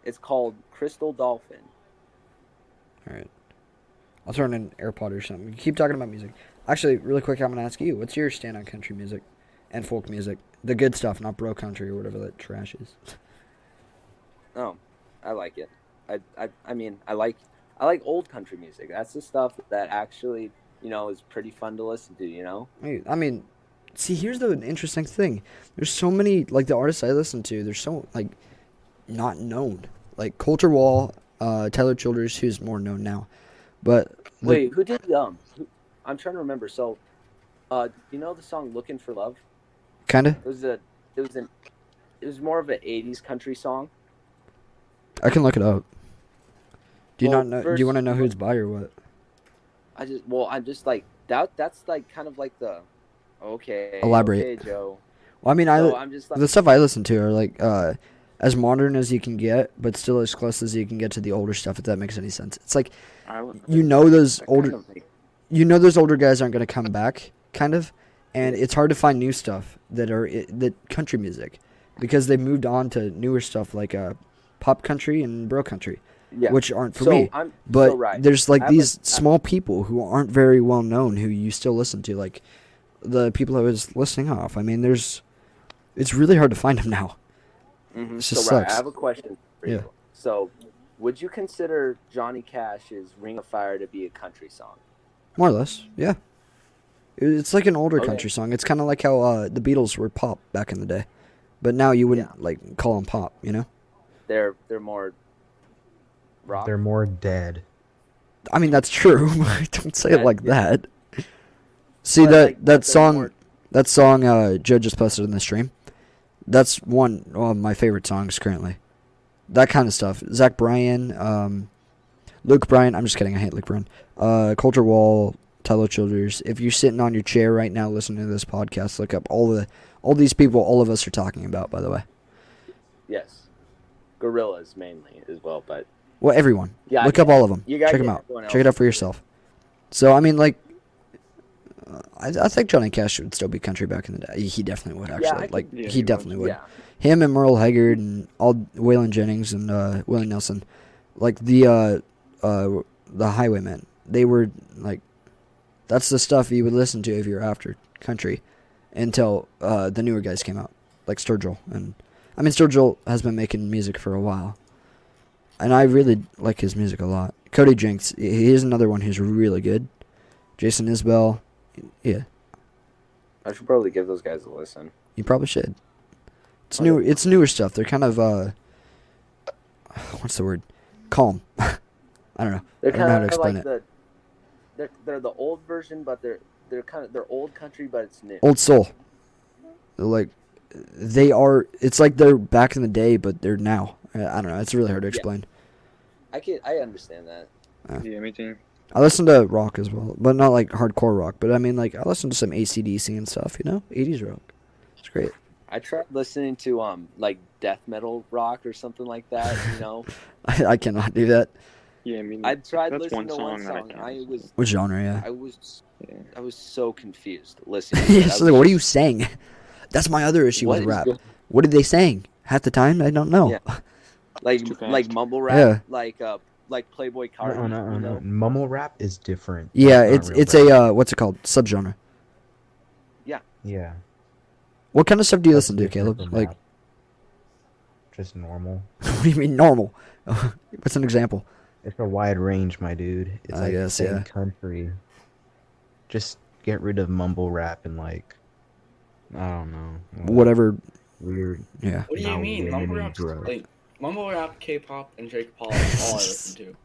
It's called Crystal Dolphin. All right. I'll throw in an AirPod or something. Keep talking about music. Actually, really quick, I'm gonna ask you, what's your stand on country music and folk music? The good stuff, not bro country or whatever that trash is. Oh, I like it. I mean, I like old country music. That's the stuff that actually, is pretty fun to listen to, I mean, see, here's the interesting thing. There's so many, like, the artists I listen to, they're so, like, not known. Like, Coulter Wall, Tyler Childers, who's more known now. But, Wait, who did I'm trying to remember. So, you know the song "Looking for Love"? kinda? It was more of an '80s country song. I can look it up. Do you Well, not know? Do first- you want to know who it's by or what? I'm just like that. That's like kind of like the okay. Elaborate. Okay, Joe. Well, I mean, So I'm just like the stuff I listen to are like as modern as you can get, but still as close as you can get to the older stuff. If that makes any sense, it's like I would. those I kind older, of like- those older guys aren't going to come back, kind of, and it's hard to find new stuff that country music, because they've moved on to newer stuff like pop country and bro country, yeah. which aren't for so me. I'm But so right. there's like I have these a- small people who aren't very well known who you still listen to, like the people I was listing off. I mean, it's really hard to find them now. Mhm. It So just right, sucks. I have a question for you. Yeah. So, would you consider Johnny Cash's "Ring of Fire" to be a country song? More or less, yeah. It's like an older Okay. country song. It's kind of like how the Beatles were pop back in the day, but now you wouldn't Yeah. like call them pop, you know? They're more rock. They're more dead. I mean, that's true. Don't say it Yeah, like yeah. that. See But, like, that they're song, more- Joe just posted in the stream. That's one of my favorite songs currently. That kind of stuff. Zach Bryan, Luke Bryan. I'm just kidding. I hate Luke Bryan. Coulter Wall, Tyler Childers. If you're sitting on your chair right now listening to this podcast, look up all these people. All of us are talking about. By the way, Yes, Gorillas mainly as well, but well, everyone. yeah, Look up all of them. you gotta Check them get out. everyone Check it else. out for yourself. So I mean, like, I think Johnny Cash would still be country back in the day. He definitely would actually. I could- like yeah, he he would. definitely would. Yeah, Him and Merle Haggard and all Waylon Jennings and Willie Nelson, like the Highwaymen. They were like, that's the stuff you would listen to if you're after country, until the newer guys came out, like Sturgill. And I mean, Sturgill has been making music for a while, and I really like his music a lot. Cody Jinks, he is another one who's really good. Jason Isbell, yeah, I should probably give those guys a listen. you probably should. It's Oh, new. yeah. It's newer stuff. They're kind of what's the word? Calm. I don't know. They're I don't know how kind to of explain like it. they're the old version, but they're old country, but it's new. Old soul. They're like they are. It's like they're back in the day, but they're now. I don't know. It's really hard to explain. I understand that. Yeah, me too. I listen to rock as well, but not like hardcore rock. But I mean, like I listen to some AC/DC and stuff. You know, 80s rock. It's great. I tried listening to like death metal rock or something like that. I cannot do that. Yeah, I mean, I tried that's listening one to one song that I song. can't I listen was What genre? Yeah. I was Yeah. I was so confused listening. To it. She's like, what are you saying? That's my other issue What with is rap. go- What are they saying? Half the time, I don't know. Yeah. Like Too fast. like mumble rap, Yeah. like Playboy Cardi. No. You know? Mumble rap is different. Yeah, That's not it's real rap. a what's it called? Subgenre. Yeah. What kind of stuff do you That's listen to, different Caleb? from Like, rap. Just normal. what do you mean normal? What's an example? It's a wide range, my dude. It's I like guess, saying yeah. country. Just get rid of mumble rap and like, I don't know. Whatever. Weird. Yeah. What do you Now mean? we're Mumble in rap's growth. like mumble rap, K-pop, and Drake Paul is all I listen to.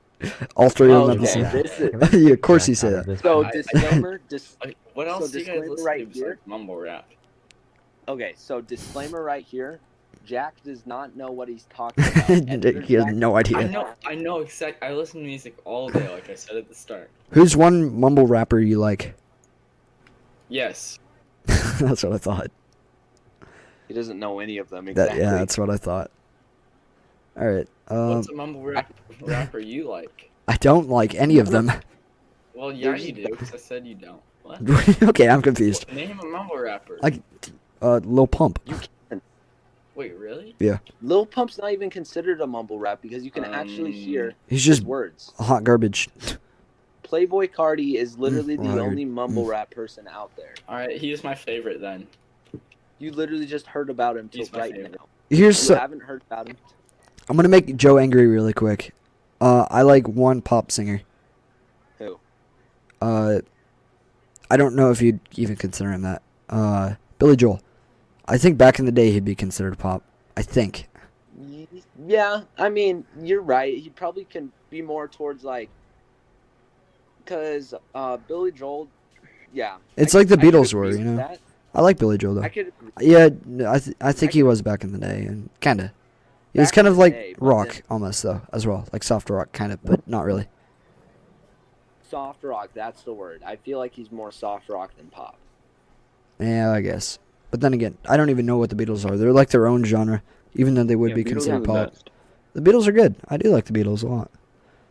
All three of Oh, them at the okay. same. This is, Can we Yeah, of course Jack you say out that. of this so I- disclaimer. Like, what So else do you guys disclaimer listen right to besides here. mumble rap? Okay, so disclaimer right here. Jack does not know what he's talking about. Editor He has Jack- no idea. I know exact. I listen to music all day, like I said at the start. Who's one mumble rapper you like? Yes. That's what I thought. He doesn't know any of them That exactly. yeah, that's what I thought. All right. What's a mumble rapper you like? I don't like any of them. Well, yeah, There's- you do, because I said you don't. What? Okay, I'm confused. Name a mumble rapper. Like- Lil Pump. Wait, really? Lil Pump's not even considered a mumble rap because you can actually hear He's his just words. hot garbage. Playboy Cardi is literally the Right. only mumble rap person out there. All right, he is my favorite then. You literally just heard about him till He's my right favorite. now. Here's You haven't heard about him. I'm gonna make Joe angry really quick. I like one pop singer. Who? I don't know if you'd even consider him that. Billy Joel. I think back in the day he'd be considered pop. I think. Yeah, I mean, you're right. He probably can be more towards like, because Billy Joel, yeah. It's I like the could Beatles agree were, with you know. that. I like Billy Joel though. I could agree. Yeah, I think he was back in the day, and kinda. He was Back kind in of the like day, but rock then- almost though, as well, like soft rock kind of, but not really. Soft rock, that's the word. I feel like he's more soft rock than pop. Yeah, I guess. But then again, I don't even know what the Beatles are. They're like their own genre, even though they would Yeah, be Beatles are considered the pop. best. The Beatles are good. I do like the Beatles a lot.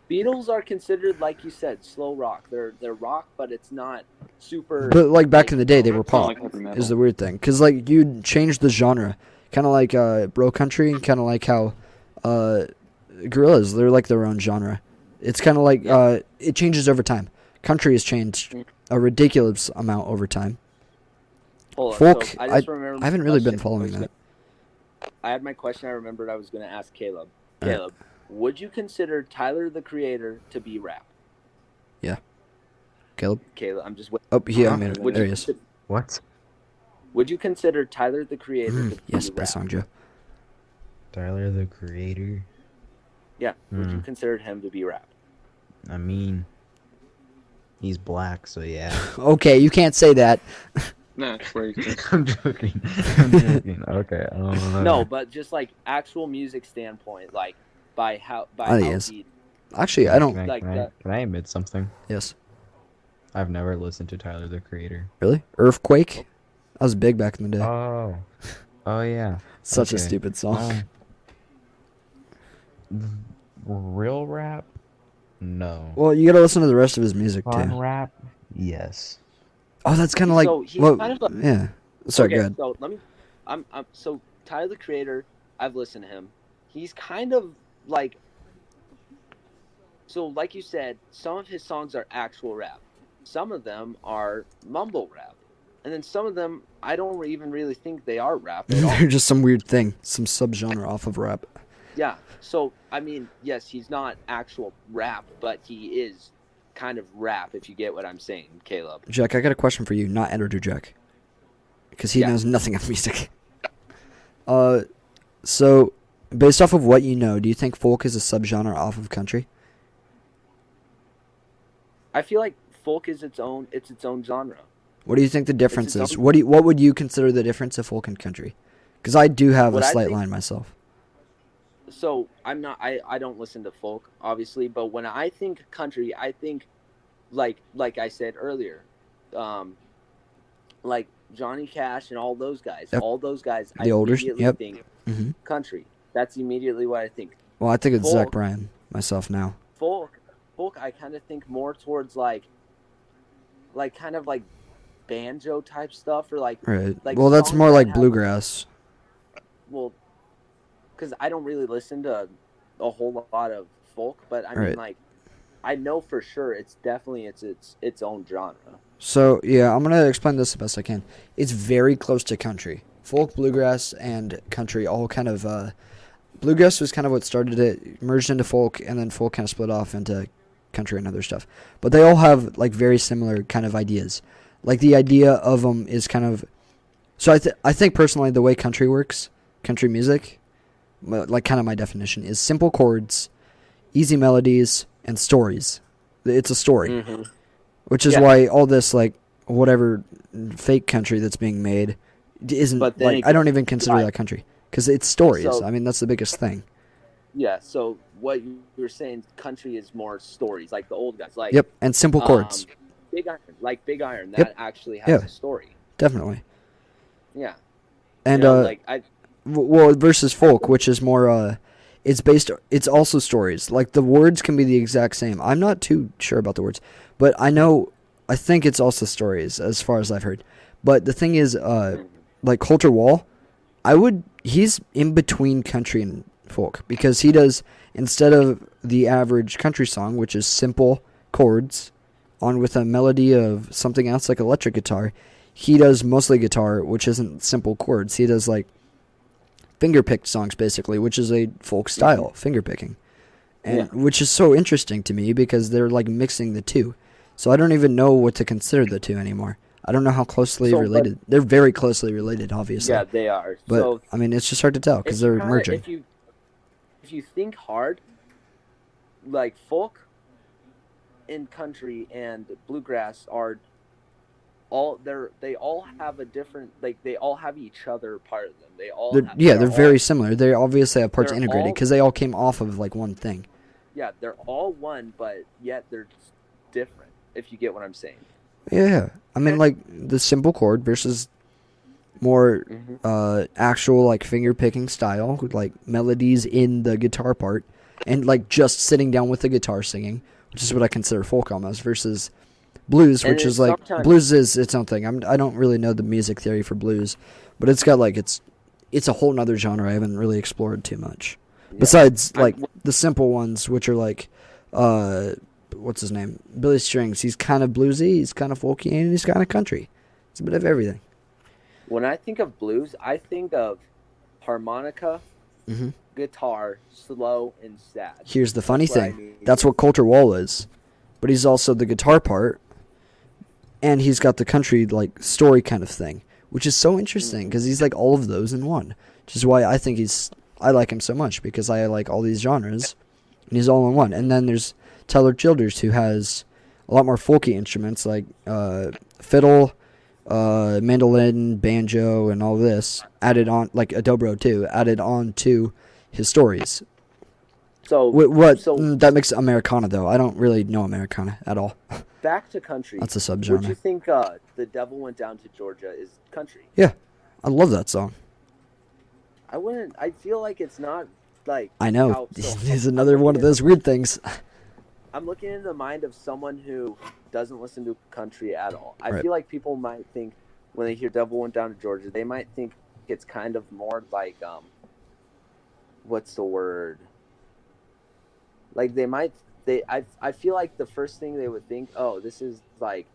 Beatles are considered, like you said, slow rock. They're rock, but it's not super. But like back in the day, they were It's not pop. like heavy metal. Is the weird thing, because like you'd change the genre, kind of like bro country, and kind of like how Gorillaz, they're like their own genre. It's kind of like it changes over time. Country has changed a ridiculous amount over time. Hold on, folk, so I just remembered I haven't my really been question. following that. I had my question. I remembered I was going to ask Caleb. Alright. Caleb, would you consider Tyler the Creator to be rap? Caleb. Caleb, I'm just waiting. Oh, yeah, Huh? I mean, Would there you he is. consider- What? Would you consider Tyler the Creator to be Yes, rap? best song, Joe. Tyler the Creator. Yeah. Would you Hmm. consider him to be rap? I mean, he's black, so yeah. Okay, you can't say that. That's racist. I'm joking. I'm joking. Okay. No, but just like actual music standpoint, like by how Oh, he how is. he Actually, I don't. like that. Can I admit something? Yes. I've never listened to Tyler the Creator. Really? Earthquake? That was big back in the day. Oh. Oh yeah. Such a okay. stupid song. Real rap? No. Well, you gotta listen to the rest of his music Fun too. rap? Yes. Oh, that's kind of like. So he's well, kind of a- yeah. Sorry, okay, go ahead. So let me. I'm so Tyler the Creator. I've listened to him. He's kind of like. So, like you said, some of his songs are actual rap. Some of them are mumble rap, and then some of them I don't even really think they are rap at all. They're just some weird thing, some subgenre off of rap. Yeah. So I mean, yes, he's not actual rap, but he is kind of rap. If you get what I'm saying, Caleb. Jack, I got a question for you, not Editor Jack, because he Yeah. knows nothing of music. So based off of what you know, do you think folk is a subgenre off of country? I feel like folk is its own. It's its own genre. What do you think the difference its is? own- What would you consider the difference of folk and country? Because I do have What a I slight think- line myself. So I'm not. I don't listen to folk, obviously, but when I think country, I think like I said earlier, like Johnny Cash and all those guys. Yep. All those guys. The older- immediately yep. think hmm country. That's immediately what I think. Well, I think it's Zach Folk. Bryan myself now. Folk. I kind of think more towards like kind of like banjo type stuff or like Right. like Well, that's songs more that like have- bluegrass. Well, because I don't really listen to a whole lot of folk, but I mean, Right. like, I know for sure it's definitely its own genre. So yeah, I'm gonna explain this the best I can. It's very close to country. Folk, bluegrass, and country all kind of. Bluegrass was kind of what started it, merged into folk, and then folk kind of split off into country and other stuff. But they all have like very similar kind of ideas. Like the idea of them is kind of. So I think personally the way country works, country music, like kind of my definition is simple chords, easy melodies, and stories. It's a story. Mm-hmm. Which is Yeah. why all this like whatever fake country that's being made isn't But then like it I don't even consider right. that country because it's stories. So- I mean that's the biggest thing. Yeah. So what you were saying, country is more stories, like the old guys, like Yep, and simple chords, Big Iron, like Big Iron, that Yep. actually has Yeah. a story. definitely. Yeah. And You know, like I well versus folk, which is more it's also stories. Like the words can be the exact same. I'm not too sure about the words, but I think it's also stories as far as I've heard. But the thing is like Culture Wall, he's in between country and folk because he does instead of the average country song, which is simple chords on with a melody of something else like electric guitar, he does mostly guitar, which isn't simple chords. He does like finger picked songs basically, which is a folk style finger picking, and Yeah. which is so interesting to me because they're like mixing the two. So I don't even know what to consider the two anymore. I don't know how closely So, but- related. They're very closely related, obviously. yeah, they are. But So I mean, it's just hard to tell because it's they're kinda- merging. If you think hard, like folk and country and bluegrass are they all have a different, like they all have each other part of them. They all They're, have, yeah, they're all- very similar. They obviously have parts they're integrated all- because they all came off of like one thing. yeah, they're all one, but yet they're different. If you get what I'm saying. Yeah, I mean like the simple chord versus more actual like finger picking style with like melodies in the guitar part and like just sitting down with the guitar singing, which is what I consider folk almost, versus blues, And which then is like sometimes- blues is its own thing. I don't really know the music theory for blues, but it's got like it's a whole nother genre I haven't really explored too much. Yeah. Besides I- like the simple ones, which are like what's his name? Billy Strings. He's kind of bluesy, he's kind of folky, and he's kind of country. It's a bit of everything. When I think of blues, I think of harmonica, Mhm. guitar, slow and sad. Here's the funny That's what I thing. mean. That's what Coulter Wall is. But he's also the guitar part, and he's got the country like story kind of thing, which is so interesting because he's like all of those in one. Which is why I think I like him so much because I like all these genres, and he's all in one. And then there's Tyler Childers who has a lot more folky instruments like fiddle, mandolin, banjo, and all this added on, like a dobro too, added on to his stories. So So That makes Americana though. I don't really know Americana at all. back to country. That's a Would you subgenre. think The Devil Went Down to Georgia is country? I love that song. I wouldn't. I feel like it's not like. I know. how- so It's I'm another one of looking those weird things. I'm looking in the mind of someone who doesn't listen to country at all. I Right. feel like people might think when they hear "Devil Went Down to Georgia," they might think it's kind of more like what's the word? Like I feel like the first thing they would think, oh, this is like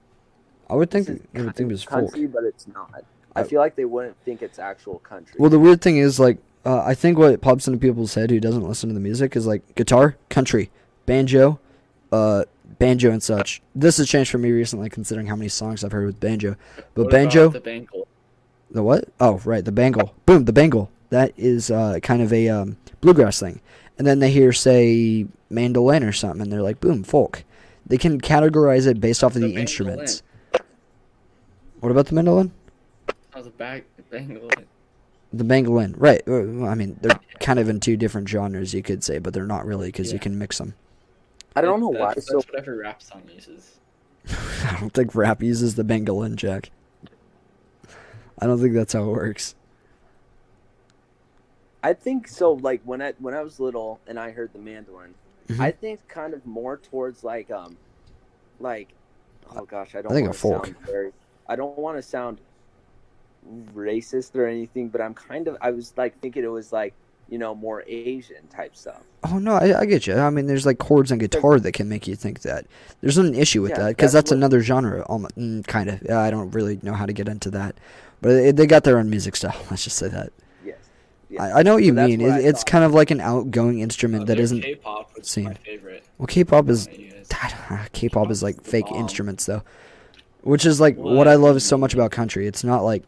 I would think this is they would kind think it of was folk. country, but it's not. I I- feel like they wouldn't think it's actual country. Well, the weird thing is like I think what pops into people's head who doesn't listen to the music is like guitar, country, banjo, banjo and such. This has changed for me recently considering how many songs I've heard with banjo. But What banjo, about the bangle? the what? Oh, right, the bangle. Boom, the bangle. That is kind of a bluegrass thing. And then they hear, say, mandolin or something, and they're like, boom, folk. They can categorize it based off of the mandolin. instruments. What about the mandolin? I was bangle. The mandolin, right. I mean, they're kind of in two different genres, you could say, but they're not really because you Yeah. can mix them. I don't know why. That's So what every rap song uses. I don't think rap uses the mandolin, Jack. I don't think that's how it works. I think so. Like when I was little and I heard the mandolin, Mhm. I think kind of more towards like oh gosh, I don't. I think wanna a folk. sound very. I don't want to sound racist or anything, but I was like thinking it was like, more Asian type stuff. Oh no, I get you. I mean, there's like chords on guitar that can make you think that. There's not an issue with Yeah, that because that's that's what- another genre, kind of. I don't really know how to get into that, but they got their own music style. Let's just say that. Yes. Yes. I know what you So that's mean. what I It's thought. kind of like an outgoing instrument that Their isn't. K-pop, which is seen. my favorite. Well, K-pop is Yes. K-pop is like fake Bomb. instruments though, which is like what What? I love so much about country. It's not like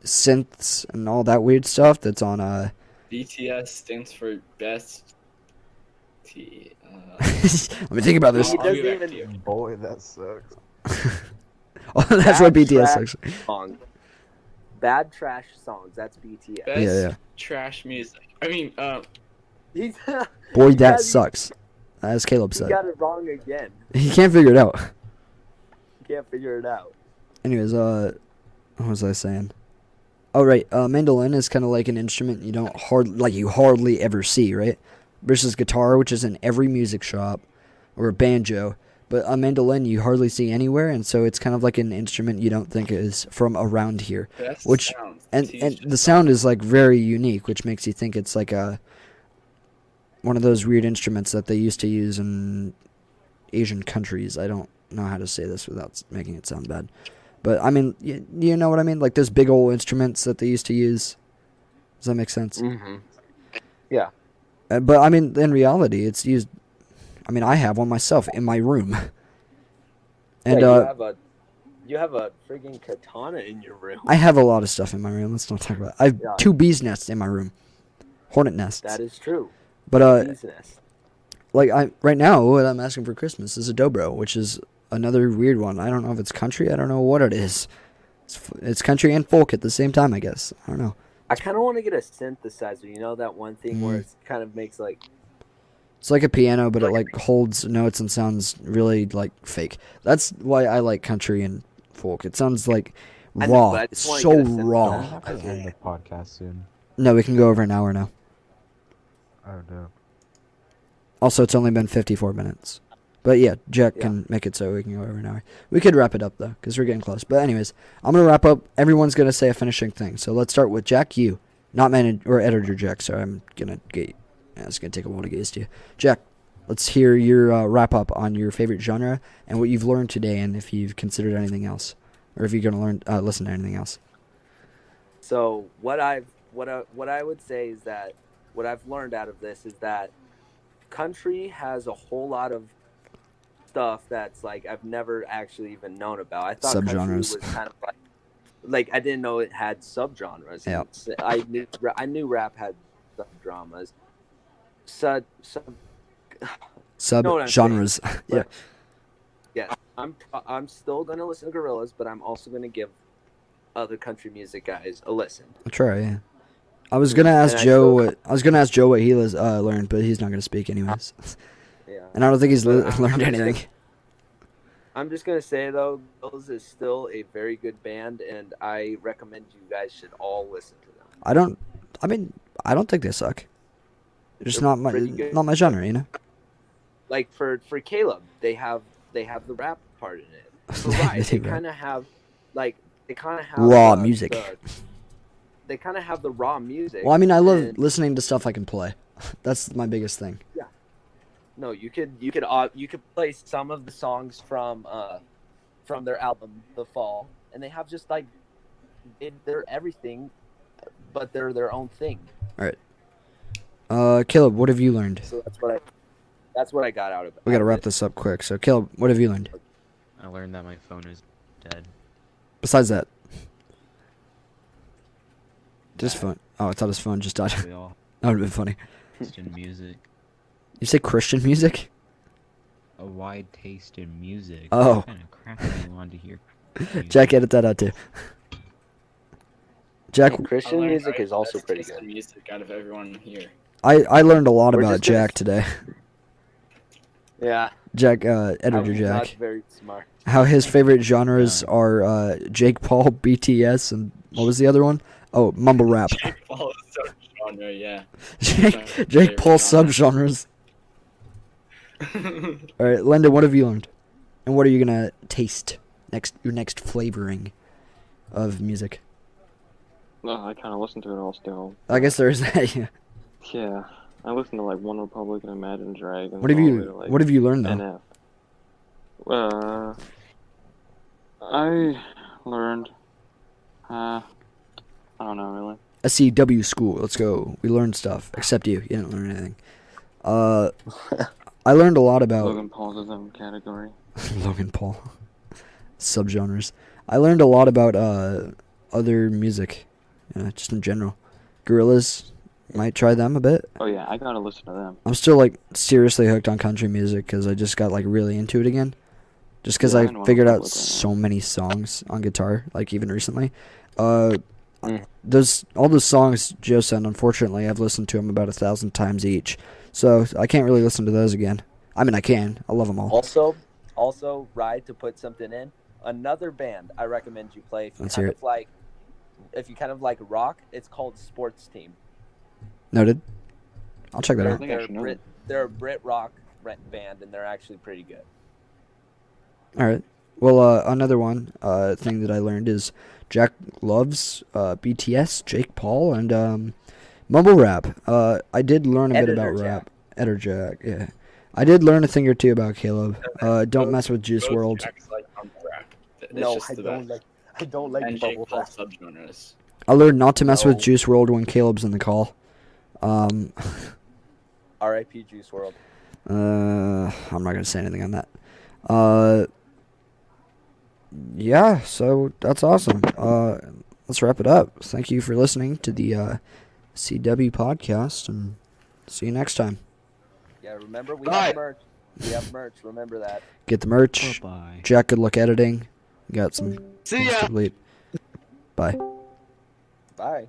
synths and all that weird stuff that's on BTS stands for best. Let me think about this. He I'll be doesn't back to even- you. Boy, that sucks. Oh, that's what Bad BTS trash actually. Song. Bad trash songs. That's BTS. Best Yeah. trash music. I mean, He's, Boy, he that got- sucks. As Caleb He said, got it wrong again. he can't figure it out. Can't figure it out. Anyways, what was I saying? Oh right, mandolin is kind of like an instrument you hardly ever see, right? Versus guitar, which is in every music shop, or a banjo. But a mandolin you hardly see anywhere, and so it's kind of like an instrument you don't think is from around here. best Which- sounds. And Teach the sound is like very unique, which makes you think it's like one of those weird instruments that they used to use in Asian countries. I don't know how to say this without making it sound bad. But I mean, you know what I mean? Like those big old instruments that they used to use. Does that make sense? Mm-hmm. But I mean, in reality, it's used. I mean, I have one myself in my room. And you have a friggin' katana in your room. I have a lot of stuff in my room. Let's not talk about it. I have Yeah. 2 bees nests in my room. Hornet nests. That is true. But Business. like right now, what I'm asking for Christmas is a dobro, which is another weird one. I don't know if it's country. I don't know what it is. It's country and folk at the same time, I guess. I don't know. I kind of want to get a synthesizer. You know that one thing where Mm. it kind of makes like. It's like a piano, but it like holds notes and sounds really like fake. That's why I like country and folk. It sounds like I know, raw, but I just wanna so get a synthesizer. We'll raw. have to end the podcast soon. No, we can go over an hour now. Oh no. Also, it's only been 54 minutes. But yeah, Jack Yeah. can make it so we can go over an hour. We could wrap it up, though, because we're getting close. But anyways, I'm going to wrap up. Everyone's going to say a finishing thing. So let's start with Jack, you. Not or editor Jack, sorry. I'm going to get... Yeah, it's going to take a while to get used to you. Jack, let's hear your wrap up on your favorite genre and what you've learned today and if you've considered anything else. Or if you're going to listen to anything else. So what I would say is that what I've learned out of this is that country has a whole lot of stuff that's like I've never actually even known about. I thought country Subgenres. was kind of like I didn't know it had subgenres. Yeah. I knew rap had subdramas. Sub know what I'm Sub-genres. yeah. yeah. I'm still gonna listen to Gorillaz, but I'm also gonna give other country music guys a listen. I'll try, yeah. I was gonna ask And I Joe. still- I was gonna ask Joe what he learned, but he's not gonna speak anyways. Yeah. And I don't think he's But learned I'm just anything. I'm just gonna say though, Gorillaz is still a very good band, and I recommend you guys should all listen to them. I don't think they suck. It's just They're not pretty good. my genre, you know. Like for Caleb, they have the rap part in it. For They Rise, they do rap. kind of have Raw music. They kind of have the raw music. Well, I mean, I love and- listening to stuff I can play. That's my biggest thing. No, you could play some of the songs from their album The Fall, and they have just like they're everything, but they're their own thing. Caleb, what have you learned? So that's what I got out of it. We gotta wrap this up quick. So, Caleb, what have you learned? I learned that my phone is dead. Besides that, this phone. Oh, I thought his phone just died. We all That would've been funny. Christian music. You say Christian music? A wide taste in music. Oh. What kind of crap do you want to hear? Jack, edit that out too. Jack, And Christian music is also pretty Best good. music out of everyone here. I learned a lot We're about just gonna- Jack today. Yeah, Jack, editor I'm Jack. not very smart. How his favorite genres are Jake Paul, BTS, and what was the other one? Oh, mumble rap. Jake Paul is sub-genre, yeah. Jake Paul subgenres. All right, Linda, what have you learned? And what are you gonna taste next? Your next flavoring? of music? I kind of listen to it all still. I guess there is that. Yeah. Yeah, I listen to like One Republic and Imagine Dragons. What have all the you way to, like, What have you learned though? NF. I learned. I don't know really. SCW school. Let's go. We learned stuff. Except you. You didn't learn anything. I learned a lot about Logan Paul's his own category. Logan Paul. Subgenres. I learned a lot about other music, just in general. Gorillaz, might try them a bit. Oh yeah, I gotta listen to them. I'm still like seriously hooked on country music because I just got like really into it again. Just because Yeah, I I know figured what out I'm looking at. so many songs on guitar, like even recently. Mm. All those songs Joe sent, unfortunately, I've listened to them about 1,000 times each, so I can't really listen to those again. I mean, I can. I love them all. Also, Ride, to put something in, another band I recommend you play if you Let's kind hear of like, if you kind of like rock. It's called Sports Team. Noted. I'll check that They're, out. think I they're, should know Brit, they're a Brit rock band, and they're actually pretty good. All right. Well, another one thing that I learned is Jack loves BTS, Jake Paul, and mumble rap. I did learn a bit Editor about Jack. rap. Editor Jack, yeah. I did learn a thing or two about Caleb. Don't mess with Juice WRLD. Tracks like mumble rap. It's No, just I the don't best. I don't like And Jake bubble Paul rap. subgenres. I learned not to mess with No. Juice WRLD when Caleb's in the call. R.I.P. Juice WRLD. I'm not gonna say anything on that. Yeah, so that's awesome. Let's wrap it up. Thank you for listening to the CW podcast, and see you next time. Yeah, remember we Bye. have merch. We have merch. Remember that. Get the merch. Bye. Jack, good luck editing. You got some See things ya. to complete. Bye. Bye.